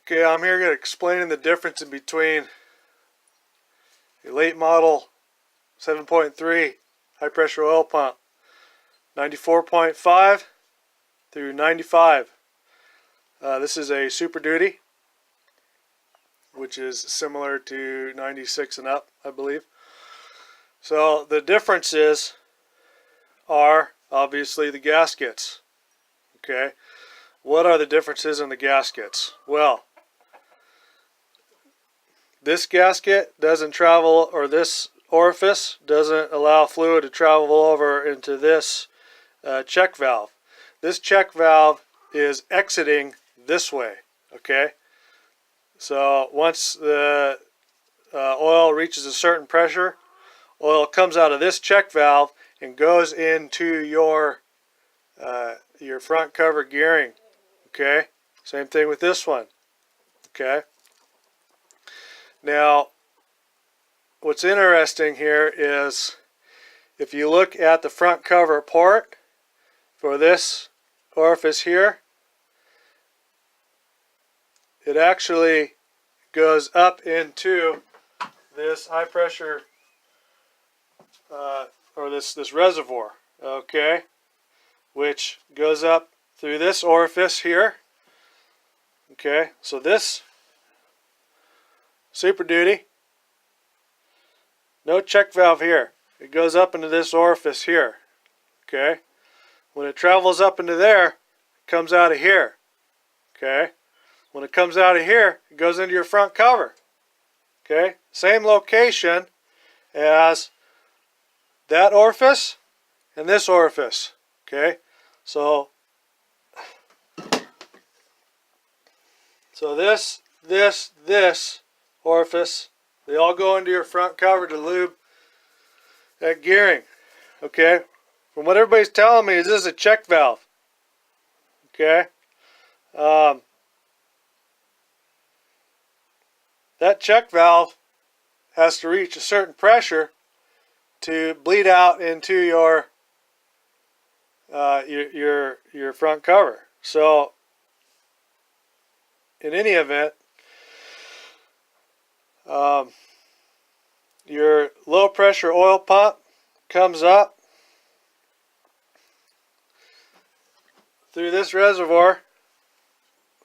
Okay, I'm here explaining the difference in between a late model 7.3 high pressure oil pump 94.5 through 95. This is a Super Duty, which is similar to 96 and up, I believe. So the differences are obviously the gaskets. Okay, what are the differences in the gaskets? Well, this gasket doesn't travel, or this orifice doesn't allow fluid to travel over into this check valve. This check valve is exiting this way. Okay, so once the oil reaches a certain pressure, oil comes out of this check valve and goes into your front cover gearing. Okay, same thing with this one. Okay, now what's interesting here is if you look at the front cover port for this orifice here, it actually goes up into this high pressure or this reservoir, okay, which goes up through this orifice here. Okay, so this Super Duty, no check valve here. It goes up into this orifice here. Okay, when it travels up into there, it comes out of here. Okay, when it comes out of here, it goes into your front cover. Okay, same location as that orifice and this orifice. Okay, so this orifice, they all go into your front cover to lube that gearing. Okay, from what everybody's telling me is this is a check valve. Okay, that check valve has to reach a certain pressure to bleed out into your front cover. So in any event, your low pressure oil pump comes up through this reservoir,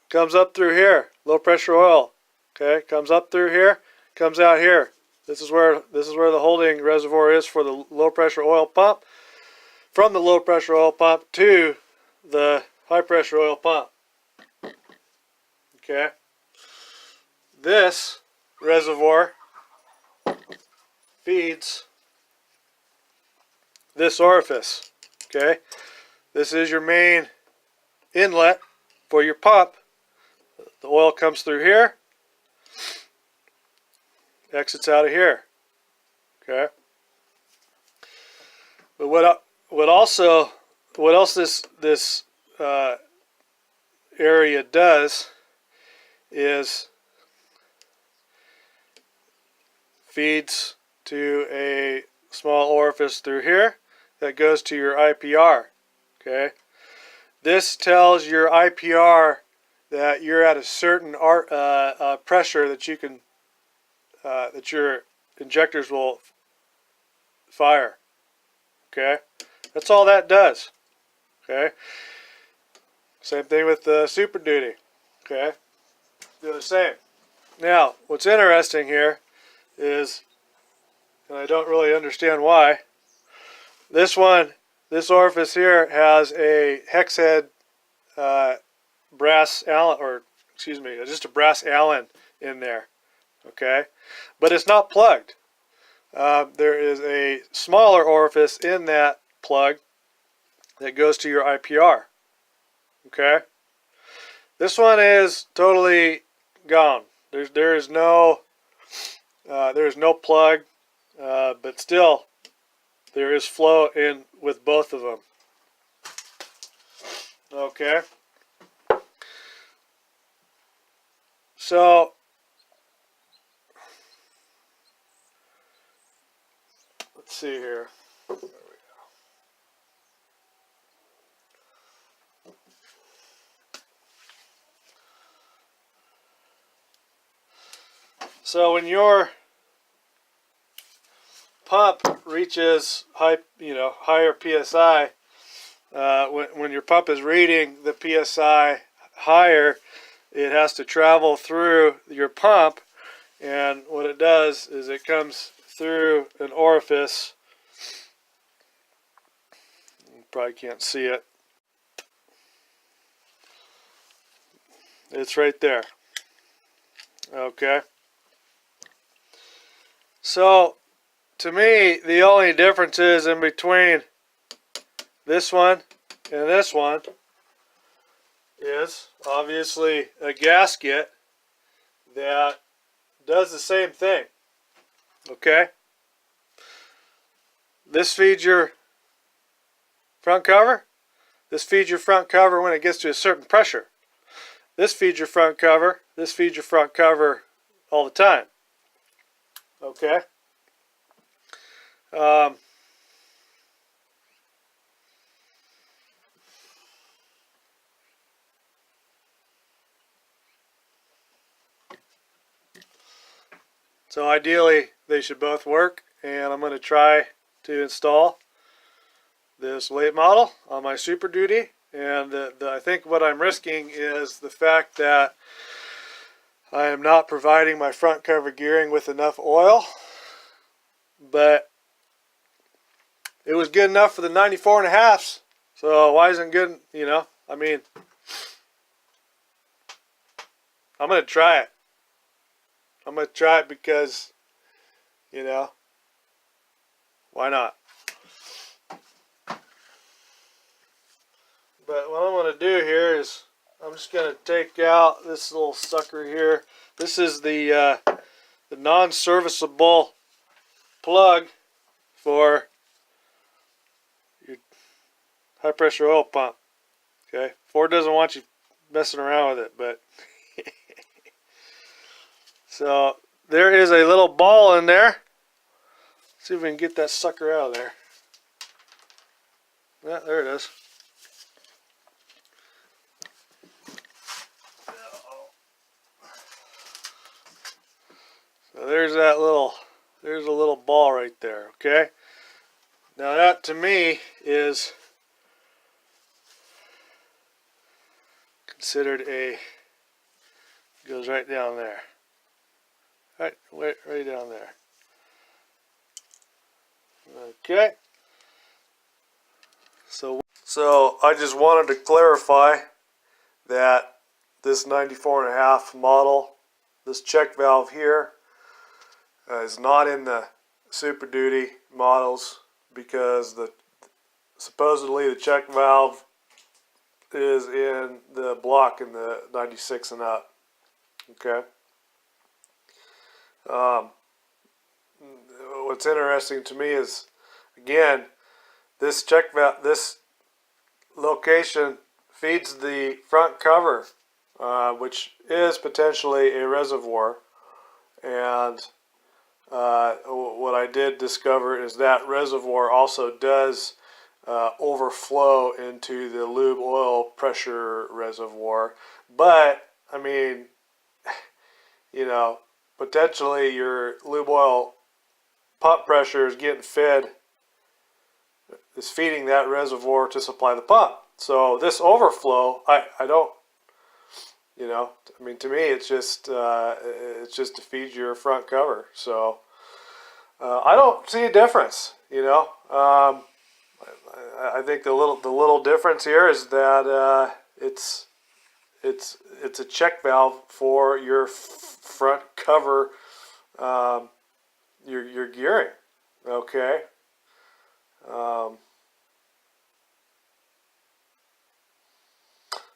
comes up through here, low pressure oil. Okay, comes up through here, comes out here. This is where the holding reservoir is for the low pressure oil pump. From the low pressure oil pump to the high pressure oil pump. Okay, this reservoir feeds this orifice. Okay, this is your main inlet for your pump. The oil comes through here, exits out of here. Okay, but what else this area does is feeds to a small orifice through here that goes to your IPR. Okay, this tells your IPR that you're at a certain pressure that you can that your injectors will fire. Okay, that's all that does. Okay, same thing with the Super Duty. Okay, do the same. Now, what's interesting here is, and I don't really understand why, this orifice here has a hex head brass Allen, or excuse me, just a brass Allen in there. Okay, but it's not plugged. There is a smaller orifice in that plug that goes to your IPR. Okay, this one is totally gone. There is no plug, but still there is flow in with both of them. Okay, so let's see here. There we go. So when your pump reaches higher psi, when your pump is reading the psi higher, it has to travel through your pump, and what it does is it comes through an orifice. You probably can't see it. It's right there. Okay. So to me, the only difference is in between this one and this one is obviously a gasket that does the same thing. Okay? This feeds your front cover. This feeds your front cover when it gets to a certain pressure. This feeds your front cover. This feeds your front cover all the time. Okay? So ideally, they should both work, and I'm going to try to install this late model on my Super Duty. And I think what I'm risking is the fact that I am not providing my front cover gearing with enough oil, but it was good enough for the 94.5s. So why isn't good, I mean, I'm going to try it. I'm going to try it because, why not? But what I'm going to do here is I'm just going to take out this little sucker here. This is the non-serviceable plug for your high pressure oil pump. Okay, Ford doesn't want you messing around with it, but so there is a little ball in there. Let's see if we can get that sucker out of there. Yeah, there it is. So there's a little ball right there, okay? Now that to me is considered goes right down there. Right down there. Okay. So I just wanted to clarify that this 94.5 model, this check valve here, is not in the Super Duty models because supposedly the check valve is in the block in the 96 and up. Okay. What's interesting to me is, again, this check valve, this location feeds the front cover, which is potentially a reservoir, and what I did discover is that reservoir also does overflow into the lube oil pressure reservoir. But I mean, potentially your lube oil pump pressure is feeding that reservoir to supply the pump. So this overflow, I don't, I mean, to me, it's just to feed your front cover. So I don't see a difference. I think the little difference here is that it's a check valve for your front cover, your gearing. Okay.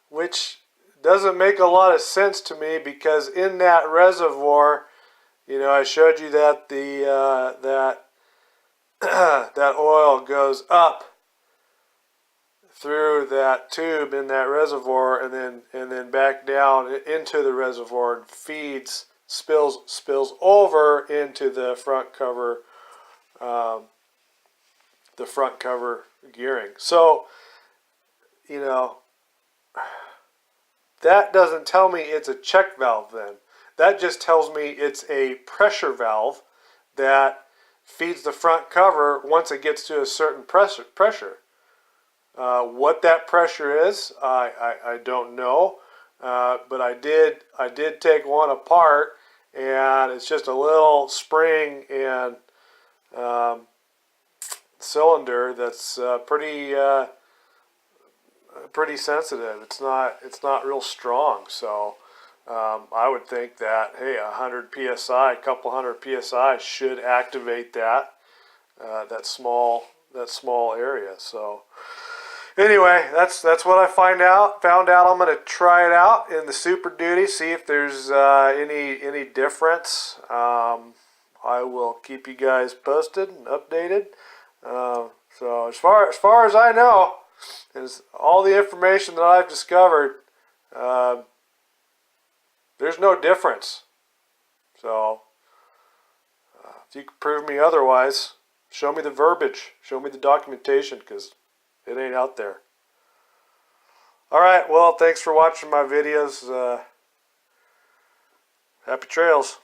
Which doesn't make a lot of sense to me because in that reservoir, I showed you that that oil goes up through that tube in that reservoir and then back down into the reservoir and spills over into the front cover gearing. So that doesn't tell me it's a check valve then. that just tells me it's a pressure valve that feeds the front cover once it gets to a certain pressure. What that pressure is, I don't know, but I did take one apart, and it's just a little spring and cylinder that's pretty sensitive. It's not real strong, so I would think that, hey, 100 psi, a couple hundred psi should activate that small area. So anyway, that's what I found out. I'm going to try it out in the Super Duty, see if there's any difference. I will keep you guys posted and updated. So as far as I know, is all the information that I've discovered, there's no difference. So if you can prove me otherwise, show me the verbiage, show me the documentation, because it ain't out there. Alright, well, thanks for watching my videos. Happy trails.